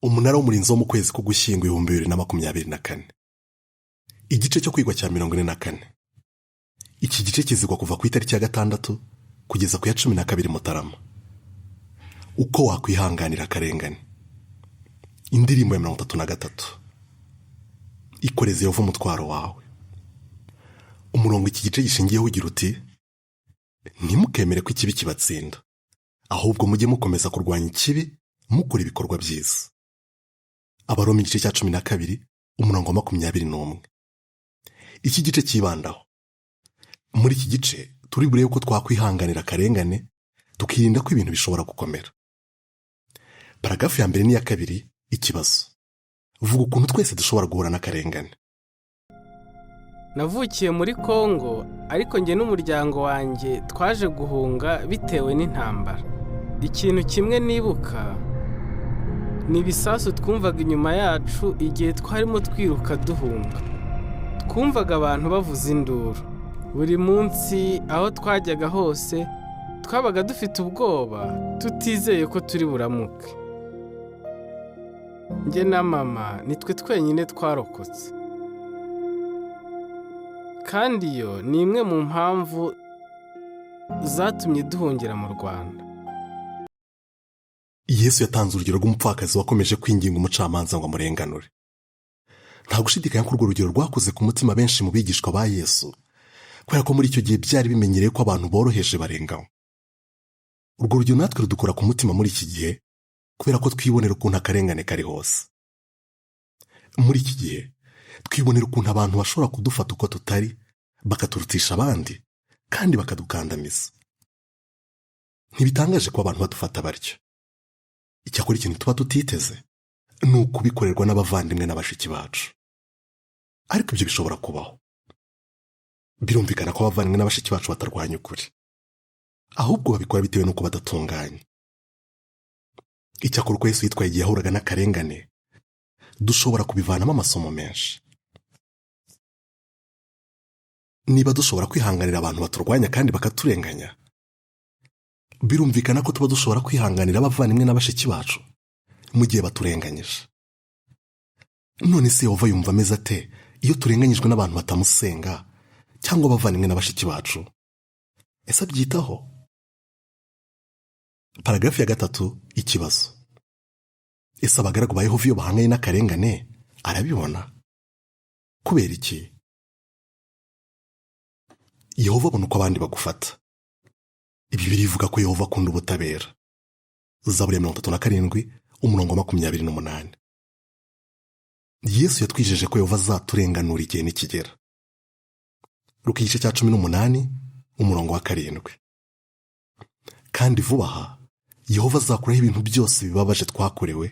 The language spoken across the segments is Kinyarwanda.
Umunara w'umurinzi wo mu kwezi k'Ugushyingo 2024. Igice cyo kwigwa cya 44. Iki gice kizigwa kuva ku itariki ya 6 kugeza ku ya 12 Mutarama. Uko wakwihanganira akarengane. Indirimbo ya 33. Ikoreze Yehova umutwaro wawe. Umurongo iki gice gishingiyeho ugira uti: ntimukemere ko ikibi kibatsinda, ahubwo mujye mukomeza kurwanya ikibi mukora ibikorwa byiza. Abaroma igice cya 12 umurongo wa 21. Iki gice kibandaho. Muri iki gice turi burebe ko twakwihanganira akarengane tukirinda ko ibintu bishobora gukomera. Paragrafu ya mbere n'iya kabiri, ikibazo. Vuga ukuntu twese dushobora guhura n'akarengane. Navukiye muri Kongo, ariko njye n'umuryango wanjye twaje guhunga bitewe n'intambara. Ikintu kimwe nibuka ni ibisasu twumvaga inyuma yacu igihe twarimo twiruka duhunga. Twumvaga abantu bavuza induru. Buri munsi aho twajyaga hose twabaga dufite ubwoba, tutizeye ko turi buramuke. Njye na mama nitwe twenyine twarokotse. Kandi iyo ni imwe mu mpamvu zatumye duhungira mu Rwanda. Yesu yatanze urugero rw'umupfakazi wakomeje kwinginga umucamanza ngo amurenganure. Nta gushidikanya ko urwo rugero rwakoze ku mutima benshi mu bigishwa ba Yesu, kubera ko muri icyo gihe byari bimenyereye ko abantu boroheje barenganywa. Urwo rugero natwe rudukora ku mutima muri iki gihe, kubera ko twibonera ukuntu akarengane kari hose. Muri iki gihe twibonera ukuntu abantu bashobora kudufata uko tutari, bakaturutisha abandi kandi bakadukandamiza. Ntibitangaje ko abantu badufata batyo. Icyakora ikintu tuba tutiteze ni ukubikorerwa n'abavandimwe n'abashiki bacu. Ariko ibyo bishobora kubaho. Birumvikana ko abavandimwe n'abashiki bacu batarwanya ukuri, ahubwo babikora bitewe n'uko badatunganye. Icyakora uko Yesu yitwaye igihe yahuraga n'akarengane, dushobora kubivanamo amasomo menshi. Niba dushobora kwihanganira abantu baturwanya kandi bakaturenganya, birumvikana ko tuba dushobora kwihanganira abavandimwe n'abashiki bacu mu gihe baturenganyije. None se Yehova yumva ameze ate iyo turenganyijwe n'abantu batamusenga cyangwa abavandimwe n'abashiki bacu? Ese abyitaho? Paragrafu ya 3, ikibazo. Ese abagaragu ba Yehova iyo bahanganye n'akarengane arabibona? Kubera iki? Yehova abona uko abandi bagufata. Ibi birivuga ko Yehova akunda ubutabera. Zaburi ya 37 umurongo wa 28. Yesu yatwijeje ko Yehova azaturenganura igihe nikigera. Luka igice cya 18 umurongo wa 7. Kandi vuba aha Yehova azakuraho ibintu byose bibabaje twakorewe,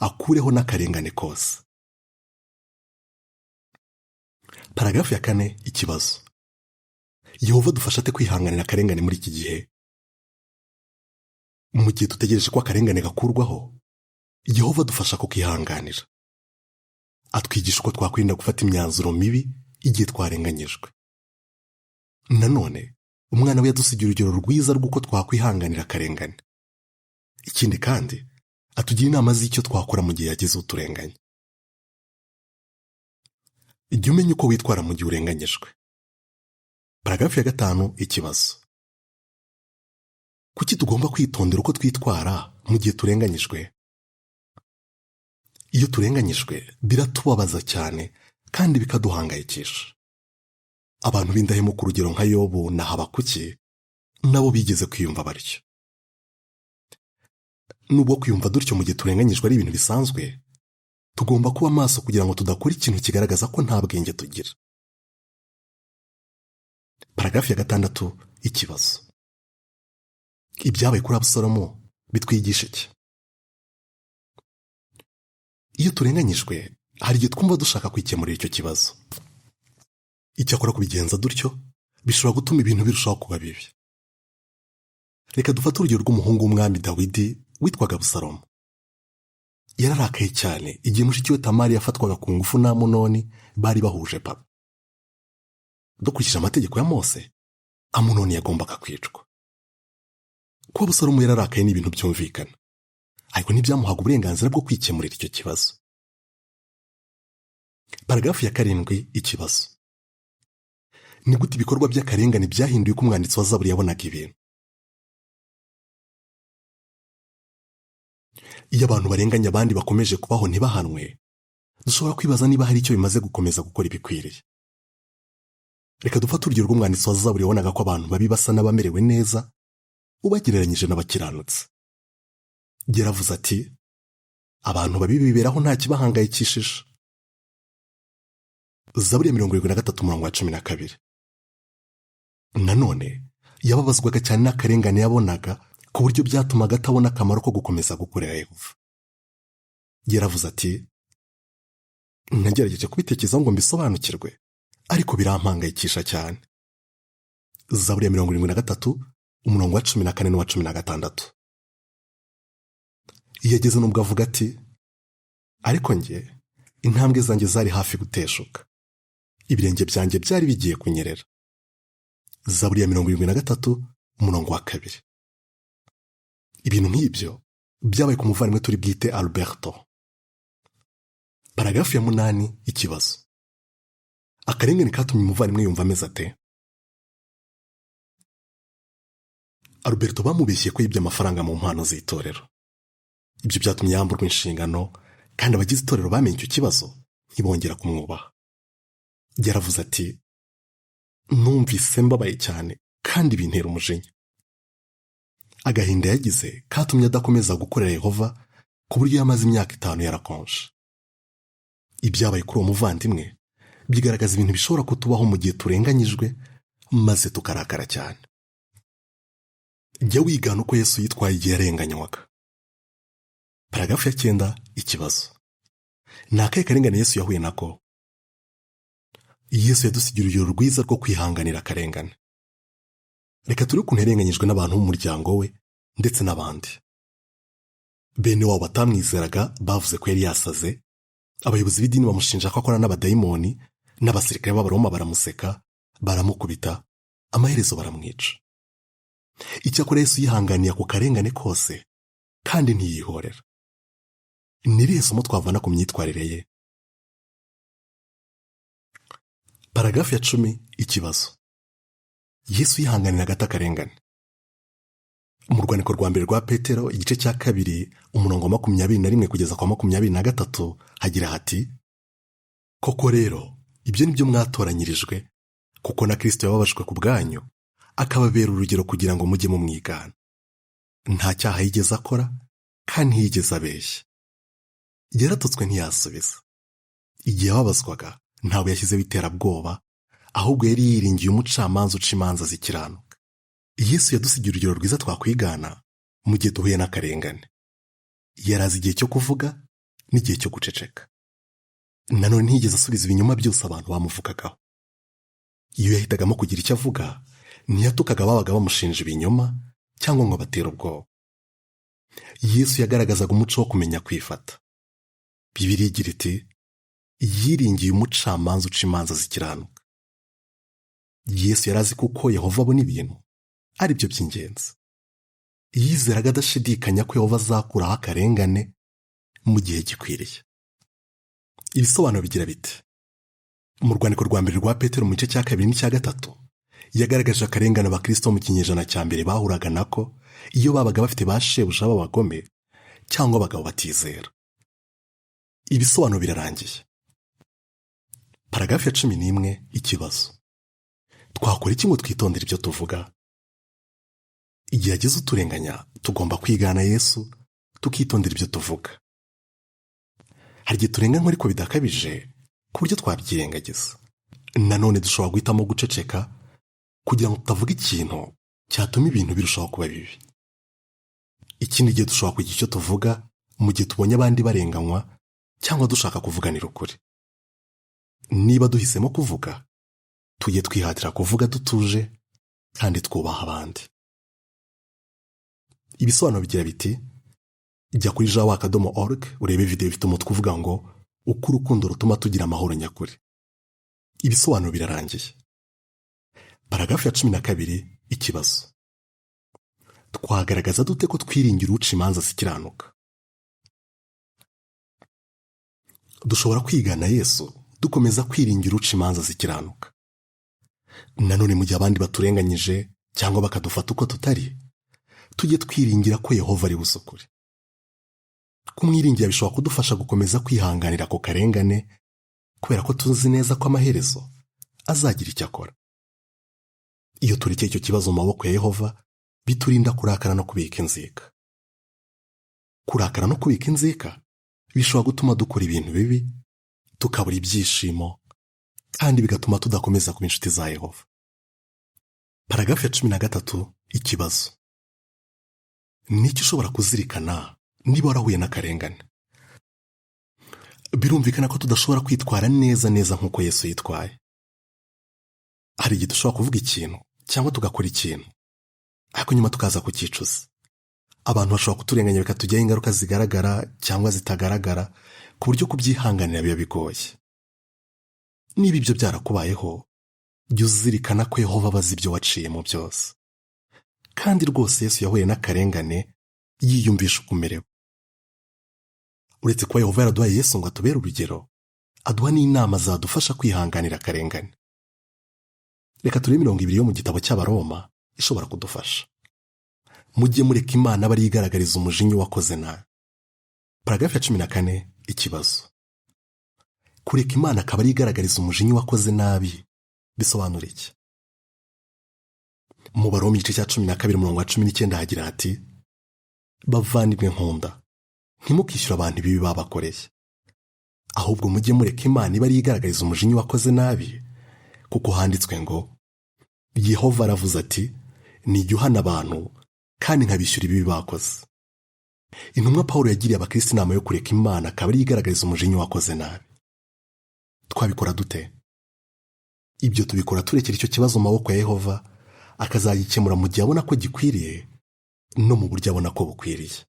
akureho n'akarengane kose. Paragrafu ya 4, ikibazo. Yehova dufasha ate kwihanganira akarengane muri iki gihe? Mu gihe dutegereje ko akarengane gakurwaho, Yehova dufasha kukihanganira. Atwigisha uko twakwirinda gufata imyanzuro mibi igihe twarenganyijwe. Nanone umwana we yadusigiye urugero rwiza rw'uko twakwihanganira akarengane. Ikindi kandi atugira inama z'icyo twakora mu gihe yagize uturenganya. Jya umenya uko witwara mu gihe urenganyijwe. Paragrafu ya 5, ikibazo. Kuki tugomba kwitondera uko twitwara mu gihe turenganyijwe? Iyo turenganyijwe biratubabaza cyane kandi bikaduhangayikisha. Abantu b'indahemuka urugero nka Yobu na Habakuki nabo bigeze kwiyumva batyo. Nubwo kwiyumva dutyo mu gihe turenganyijwe ari ibintu bisanzwe, tugomba kuba maso kugira ngo tudakora ikintu kigaragaza ko nta bwenge tugira. Paragrafu ya 6, ikibazo. Ibyabaye kuri Abusalomu bitwigisha iki? Iyo turenganyijwe hari igihe twumva dushaka kwikemurira icyo kibazo. Icyakora kubigenza dutyo bishobora gutuma ibintu birushaho kuba bibi. Reka dufate urugero rw'umuhungu w'umwami Dawidi witwaga Abusalomu. Yararakaye cyane igihe mushiki we Tamari yafatwaga ku ngufu na Amunoni bari bahuje papa. Dukurikije amategeko ya Mose, Amunoni yagombaga kwicwa. Kuba Abusalomu yararakaye ni ibintu byumvikana, ariko ntibyamuhaga uburenganzira bwo kwikemurira icyo kibazo. Paragarafu ya 7 ikibazo. Ni gute ibikorwa by'akarengane byahinduye uko umwanditsi wa Zaburi yabonaga ibintu? Iyo abantu barenganya abandi bakomeje kubaho ntibahanwe, dushobora kwibaza niba hari icyo bimaze gukomeza gukora ibikwiriye. Reka dufate urugero rw'umwanditsi wa Zaburi yabonaga ko abantu babi basa n'abamerewe neza ubagereranyije n'abakiranutsi. Yaravuze ati, abantu babi biberaho nta kibahangayikishije. Zaburi ya 73:12. Nanone yababazwaga cyane n'akarengane yabonaga ku buryo byatumaga atabona akamaro ko gukomeza gukorera Yehova. Yaravuze ati, nagerageje kubitekerezaho ngo mbisobanukirwe, ariko birampangayikisha cyane. Zaburi ya 73:14-16. Yageze nubwo avuga ati, ariko njye intambwe zanjye zari hafi guteshuka, ibirenge byanjye byari bigiye kunyerera. Zaburi ya 73:2. Ibintu nk'ibyo byabaye ku muvandimwe turi bwite Alberto. Paragarafu ya 8 ikibazo. Akarengane katumye umuvandimwe yumva ameze ate? Alberto bamubeshye ko yibye amafaranga mu mpano z'itorero. Ibyo byatumye yamburwa inshingano, kandi abagize itorero bamenye icyo kibazo ntibongera kumwubaha. Yaravuze ati, numvise mbabaye cyane kandi bintera umujinya. Agahinda yagize katumye adakomeza gukorera Yehova ku buryo yamaze imyaka 5 yarakonje. Ibyabaye kuri uwo muvandimwe bigaragaza ibintu bishobora kutubaho mu gihe turenganyijwe maze tukarakara cyane. Jya wigana uko Yesu yitwaye igihe yarenganywaga. Paragarafu ya 9 ikibazo. Ni akahe karengane Yesu yahuye nako? Yesu yadusigira urugero rwiza rwo kwihanganira akarengane. Reka turi ukuntu yarenganyijwe n'abantu b'umuryango we ndetse n'abandi. Bene wabo batamwizeraga bavuze ko yari yasaze, abayobozi b'idini bamushinja ko akora n'abadayimoni, n'abasirikare b'Abaroma baramuseka, baramukubita, amaherezo baramwica. Icyakora Yesu yihanganiye ako karengane kose kandi ntiyihorera. Ni irihe somo twavana ku myitwarire ye? Paragarafu ya 10 ikibazo. Yesu yihanganira gata akarengane. Mu rwandiko rwa mbere rwa Petero igice cya 2 umurongo 21 kugeza kwa 23 hagira hati, koko rero ibyo nibyo mwatoranyirijwe, kuko na Kristo yababajwe ku bwanyu, akababera urugero kugira ngo mujye mumwigana. Nta cyaha yigeze akora kandi ntiyigeze abeshya. Yaratutswe ntiyasubiza. Igihe yababazwaga ntabwo yashyizeho iterabwoba, ahubwo yari yiringiye umucamanza uca imanza zikiranuka. Yesu yadusigiye urugero rwiza twakwigana mu gihe duhuye n'akarengane. Yarazi igihe cyo kuvuga n'igihe cyo guceceka. Nanone ntiyigeze asubiza ibinyoma byose abantu bamuvugagaho. Iyo yahitagamo kugira icyo avuga, ntiyatukaga ababaga bamushinja ibinyoma cyangwa ngo batere ubwoba. Yesu yagaragazaga umuco wo kumenya kwifata. Bibiliya igira iti, yiringiye umucamanza uca imanza zikiranuka. Yesu yarazi kuko Yehova abona ibintu ari byo by'ingenzi. Yizeraga adashidikanya ko Yehova azakuraho akarengane mu gihe gikwiriye. Ibisobanuro bigira biti, mu rwandiko rwa mbere rwa Petero mu gice cya 2 n'icya 3 yagaragaje akarengane abakristo mu kinyejana cya mbere bahuraga nako iyo babaga bafite ba shebuja b'abagome cyangwa abagabo batizera. Ibisobanuro birarangiye. Paragarafu ya 11 ikibazo. Twakora iki ngo twitondere ibyo tuvuga? Igihe ageze uturenganya tugomba kwigana Yesu tukitondera ibyo tuvuga. Hari igihe turenganywa ariko bidakabije ku buryo twabyirengagiza. Nanone dushobora guhitamo guceceka kugira ngo tutavuga ikintu cyatuma ibintu birushaho kuba bibi. Ikindi gihe dushobora kugira icyo tuvuga mu gihe tubonye abandi barenganywa cyangwa dushaka kuvuganira ukuri. Niba duhisemo kuvuga, tujye twihatira kuvuga dutuje kandi twubaha abandi. Ibisobanuro bigira biti, jya kuri jawa.org urebe video ifite umutwe uvuga ngo uko urukundo rutuma tugira amahoro nyakuri. Ibisobanuro birarangiye. Paragarafu ya 12 ikibazo. Twagaragaza dute ko twiringira uca imanza zikiranuka? dushobora kwigana Yesu dukomeza kwiringira uca imanza zikiranuka. Nanone mu gihe abandi baturenganyije cyangwa bakadufata uko tutari, tujye twiringira ko Yehova ari busukure. Kumwiringira bishobora kudufasha gukomeza kwihanganira ako karengane, kubera ko tuzi neza ko amaherezo azagira icyo akora. Iyo turekeye icyo kibazo mu maboko ya Yehova, biturinda kurakara no kubika inzika. Kurakara no kubika inzika bishobora gutuma dukora ibintu bibi, tukabura ibyishimo, kandi bigatuma tudakomeza kuba inshuti za Yehova. Paragarafu ya 13, ikibazo. Niki ushobora kuzirikana niba warahuye n'akarengane? Birumvikana ko tudashobora kwitwara neza nk'uko Yesu yitwaye. Hari igihe dushobora kuvuga ikintu cyangwa tugakora ikintu, ariko nyuma tukaza kucyicuza. Abantu bashobora kuturenganya bikatugiraho ingaruka zigaragara cyangwa zitagaragara, ku buryo kubyihanganira biba bigoye. Niba ibyo byarakubayeho, jya uzirikana ko Yehova abazi ibyo waciyemo byose. Kandi rwose Yesu yahuye n'akarengane yiyumvisha uko umerewe. Uretse kuba Yehova yaraduhaye Yesu ngo atubere urugero, aduha n'inama zadufasha kwihanganira akarengane. Reka turebe 20 yo mu gitabo cy'Abaroma ishobora kudufasha. Mujye mureka Imana bari igaragariza umujinya wakoze nabi. Paragarafu ya 14, ikibazo. Kureka Imana akaba ari igaragariza umujinya wakoze nabi bisobanura iki? Mu Baroma igice cya 12 umurongo wa 19 hagira hati: bavandimwe nkunda, ntimukishyura abantu ibibi babakoreye, ahubwo mujye mureka Imana iba ari igaragariza umujinya wakoze nabi, kuko handitswe ngo Yehova aravuze ati, nijya uhana abantu kandi nkabishyura ibibi bakoze. Intumwa Pawulo yagiriye abakristo inama yo kureka Imana akaba ari igaragariza umujinya wakoze nabi. Twabikora dute? Ibyo tubikora turekera icyo kibazo mu maboko ya Yehova, akazagikemura mu gihe abona ko gikwiriye no mu buryo abona ko bukwiriye.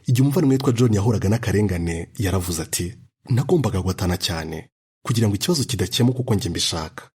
Igihe umuvandimwe witwa John yahuraga n'akarengane, yaravuze ati, nagombaga guhatana cyane kugira ngo ikibazo kidakemuka uko njye mbishaka.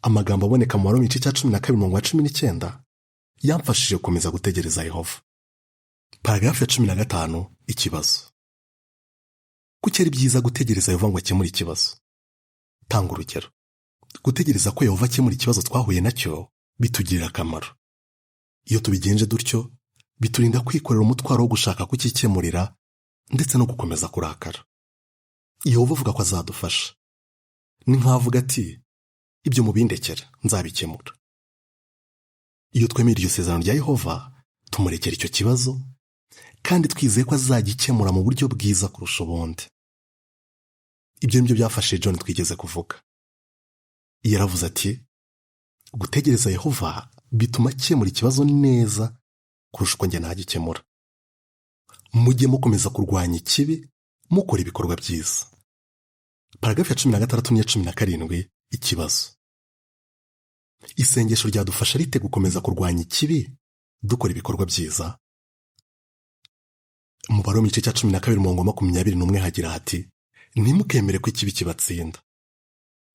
Amagambo aboneka mu Baroma igice cya 12 umurongo wa 19 yamfashije gukomeza gutegereza Yehova. Paragarafu ya 15, ikibazo. Kuki ari byiza gutegereza Yehova ngo akemure ikibazo? Tanga urugero. Gutegereza ko Yehova akemura ikibazo twahuye nacyo bitugirira akamaro. Iyo tubigenje dutyo, biturinda kwikorera umutwaro wo gushaka kukikemurira ndetse no gukomeza kurakara. Yehova avuga ko azadufasha. Ni nk'avuga ati, ibyo mubindekera nzabikemura. Iyo twemera iryo sezerano rya Yehova, tumurekera icyo kibazo, kandi twizeye ko azagikemura mu buryo bwiza kurusha ubundi. Ibyo nibyo byafashije John twigeze kuvuga. Yaravuze ati, gutegereza Yehova bituma akemura ikibazo neza kurusha uko njye nagikemura. Mujye mukomeza kurwanya ikibi, mukora ibikorwa byiza. Paragarafu ya 16 n'iya 17, ikibazo. Isengesho ryadufasha rite gukomeza kurwanya ikibi dukora ibikorwa byiza? Mu Baroma igice cya 12 umurongo wa 21 hagira hati, ntimukemere ko ikibi kibatsinda,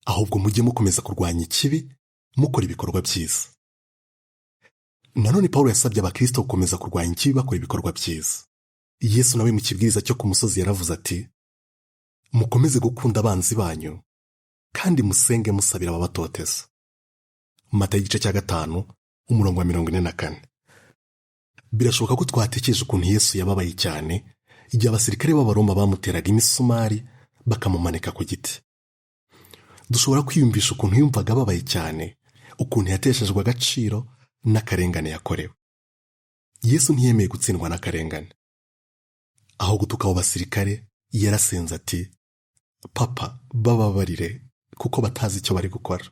ahubwo mujye mukomeza kurwanya ikibi mukora ibikorwa byiza. Nanone Pawulo yasabye abakristo gukomeza kurwanya ikibi bakora ibikorwa byiza. Yesu nawe mu kibwiriza cyo ku musozi yaravuze ati, mukomeze gukunda abanzi banyu kandi musenge musabira ababatoteza. Matayo igice cya 5 umurongo wa 44. Birashoboka ko twatekereje ukuntu Yesu yababaye cyane igihe abasirikare b'Abaroma bamuteraga imisumari bakamumanika ku giti. Dushobora kwiyumvisha ukuntu yumvaga ababaye cyane, ukuntu yateshejwe agaciro n'akarengane yakorewe. Yesu ntiyemeye gutsindwa n'akarengane. Aho gutuka abo basirikare, yarasenze ati, papa bababarire kuko batazi icyo bari gukora.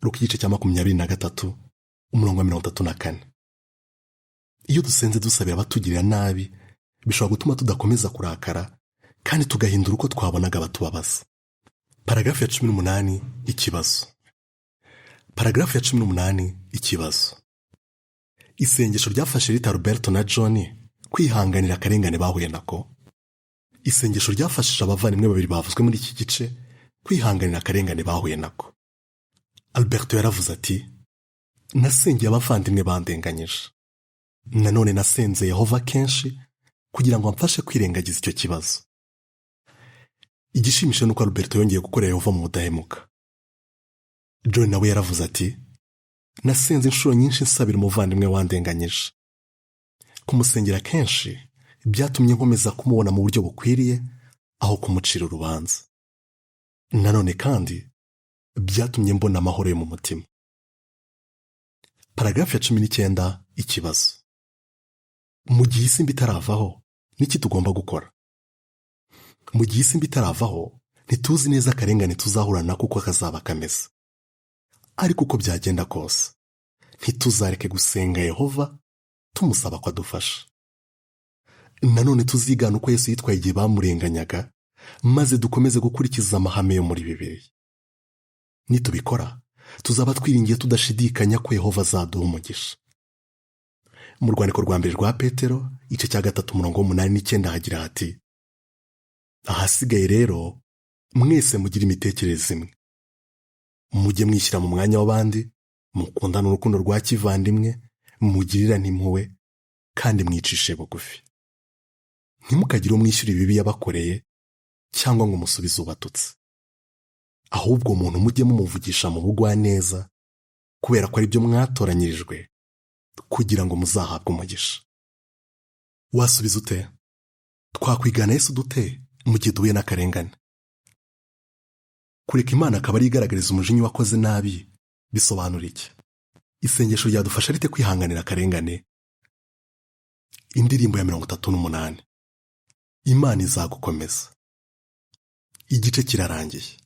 Luka igice cya 23 umurongo wa 34. Iyo dusenze dusabira abatugirira nabi, bishobora gutuma tudakomeza kurakara kandi tugahindura uko twabonaga batubabaza. Paragarafu ya 18, ikibazo. Paragarafu ya 18, ikibazo. Isengesho ryafashe Rita Roberto na John kwihanganira akarengane bahuye nako. Isengesho ryafashije abavandimwe babiri bavuzwe muri iki gice kwihanganira akarengane bahuye nako. Alberto yaravuze ati, nasengeye abavandimwe bandenganyije. Nanone nasenze Yehova kenshi kugira ngo amfashe kwirengagiza icyo kibazo. Igishimisha nuko Alberto yongeye gukorera Yehova mu budahemuka. John nawe yaravuze ati, nasenze inshuro nyinshi nsabira umuvandimwe wandenganyije. Kumusengera kenshi byatumye nkomeza kumubona mu buryo bukwiriye aho kumucira urubanza. Nanone kandi byatumye mbona amahoro yo mu mutima. Paragrafu ya 19, ikibazo. Mu gihe isi mbi itaravaho, niki tugomba gukora? Mu gihe isi mbi itaravaho, ntituzi neza akarengane tuzahura nako uko kazaba kameze. Ariko uko byagenda kose, ntituzareke gusenga Yehova tumusaba ko adufasha. Nanone tuzigana uko Yesu yitwaye igihe bamurenganyaga, maze dukomeze gukurikiza amahame yo muri Bibiliya. Nitubikora, tuzaba twiringiye tudashidikanya ko Yehova azaduha umugisha. Mu rwandiko rwa mbere rwa Petero, igice cya 3 umurongo wa 8 n'9 hagira hati, ahasigaye rero mwese mugira imitekerereze imwe, mujye mwishyira mu mwanya w'abandi, mukundana urukundo rwa kivandimwe, mugirirane impuhwe kandi mwicishe bugufi. Ntimukagire umwishyura ibibi yabakoreye cyangwa ngo musubize ubatutse. Ahubwo umuntu mujye mumuvugisha mu bugwaneza, kubera ko ari byo mwatoranyirijwe kugira ngo muzahabwe umugisha. Wasubiza ute? Twakwigana Yesu dute mu gihe duhuye n'akarengane? Kureka Imana akaba ari igaragariza umujinya wakoze nabi bisobanura iki? Isengesho ryadufasha rite kwihanganira akarengane? Indirimbo ya 38. Imana izagukomeza. Igice kirarangiye.